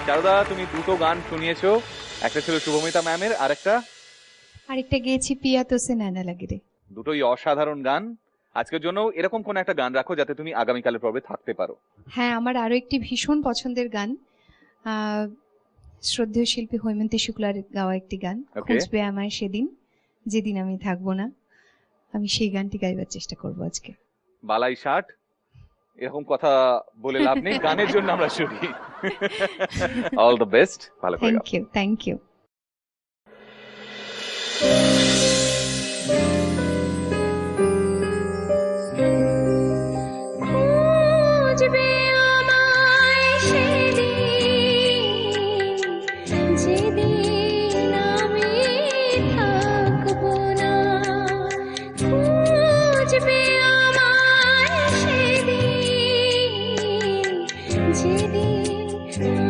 চারুদা, তুমি দুটো গান শুনিয়েছো, একটা ছিল শুভমিতা ম্যামের, আরেকটা গেয়েছি পিয়া তোসে নয়না লাগে রে। দুটোই অসাধারণ গান। আজকের জন্য এরকম কোন একটা গান রাখো যাতে তুমি আগামীকালের পর্বে থাকতে পারো। হ্যাঁ, আমার আরো একটি ভীষণ পছন্দের গান, আহ শ্রদ্ধেয় শিল্পী হৈমন্তী শুক্লার গাওয়া একটি গান, ওকে, খুঁজবে আমায় সেদিন যেদিন আমি থাকবো না। আমি সেই গানটি গাইবার চেষ্টা করবো আজকে। বালাই ষাট, এরকম কথা বলে লাভ নেই, গানের জন্য আমরা শুনি। অল দ্য বেস্ট, ভালো করে গাও। Thank you, thank you. খুঁজবে আমায় সেদিন যেদিন আমি থাকবো না। খুঁজবে আমায় সেদিন যেদিন